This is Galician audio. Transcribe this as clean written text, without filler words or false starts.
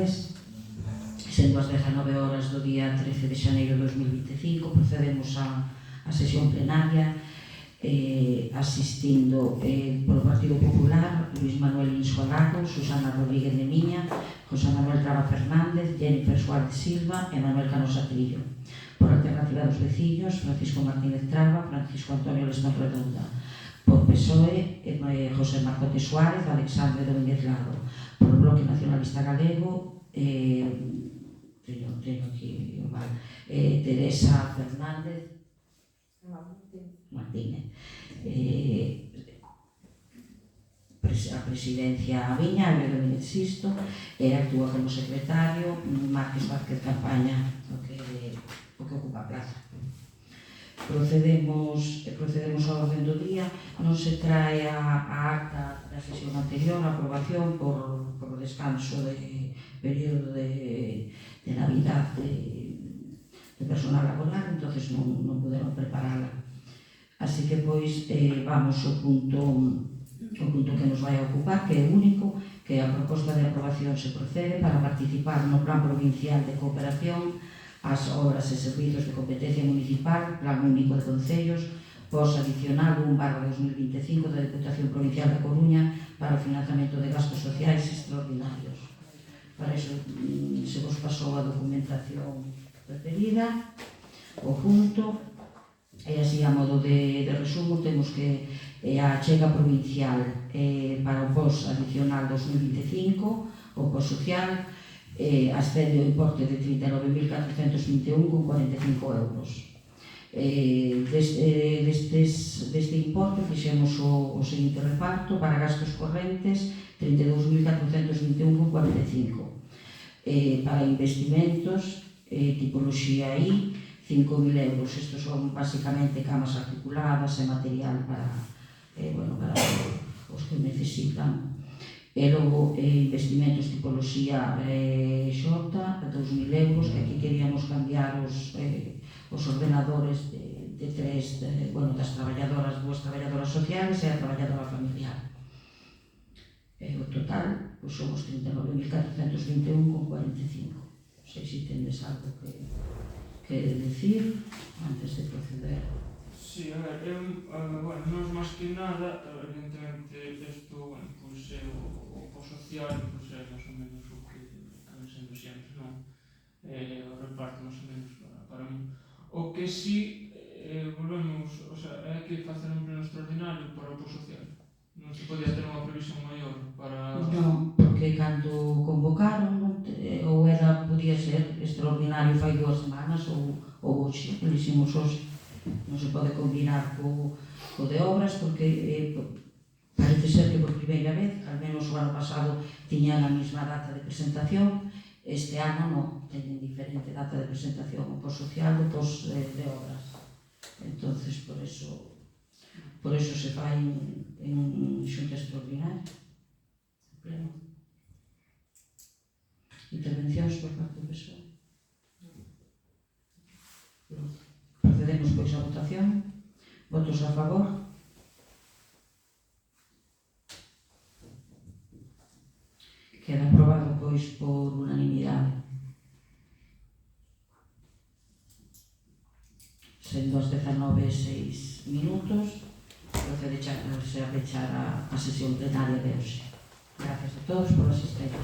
tardes. Sendo as 19 horas do día 13 de xaneiro de 2025, procedemos á sesión plenaria asistindo polo Partido Popular Luis Manuel Insolago, Susana Rodríguez de Miña, José Manuel Traba Fernández, Jennifer Suárez Silva e Manuel Canosa Trillo. Por Alternativa dos Veciños, Francisco Martínez Traba, Francisco Antonio Lestón Redonda. Por PSOE, José Marcote Suárez, Alexandre Domínguez Lado. Por o Bloque Nacionalista Galego, teño aquí Teresa Fernández Martínez, a presidencia a Viña, Álvaro Domínguez Sisto, actúa como secretario Márquez Vázquez Campaña, o que ocupa a plaza. Procedemos ao orden do día. Non se trae a acta da sesión anterior, a aprobación por o descanso de período de Navidad de personal laboral, entonces non puderon preparala. Así que, pois, vamos ao punto que nos vai a ocupar, que é o único, que a proposta de aprobación se procede para participar no Plan Provincial de Cooperación ás obras e servizos de competencia municipal, Plan Único de Concellos, pos adicional 1/2025 da Deputación Provincial da Coruña para o financiamento de gastos sociais extraordinarios. Para iso se vos pasou a documentación referida, o punto, e así a modo de resumo temos que a achega provincial para o POS adicional 2025, o POS social, ascende o importe de 39.421,45 euros. Deste importe fixemos o seguinte reparto: para gastos correntes 32.421,45, para investimentos tipoloxía I 5.000 euros. Estos son basicamente camas articuladas e material para os que necesitan. E logo investimentos tipoloxía X 2.000 euros, que aquí queríamos cambiar os ordenadores de tres das traballadoras, duas traballadoras sociales e a traballadora familiar. O total son os 39.421,45. Non sei se tendes algo que decir antes de proceder. Sí, a ver, non é máis que nada, evidentemente, isto, pois é o social, pois é máis ou menos o que están sendo sempre, non? O reparto máis ou menos para mí. O que si, volvemos, o sea, é que facer un pleno extraordinario para o posto social. Non se podía ter unha previsión maior para... Non, porque cando convocaron, podía ser extraordinario fai 2 semanas ou hoxe, que dixemos hoxe. Non se pode combinar co de obras, porque parece ser que por primeira vez, al menos o ano pasado, tiñan a mesma data de presentación. Este ano non, teñen diferente data de presentación, o POS social do POS de obras. Entonces, por eso se fai en xunta extraordinaria. Pleno. Intervencións por parte do PSOE? Procedemos, pois, a votación. Votos a favor? Queda aprobado, pois, por unanimidade. Sendo as 19:06, procede a pechar a sesión plenaria de hoxe. Gracias a todos por asistencia.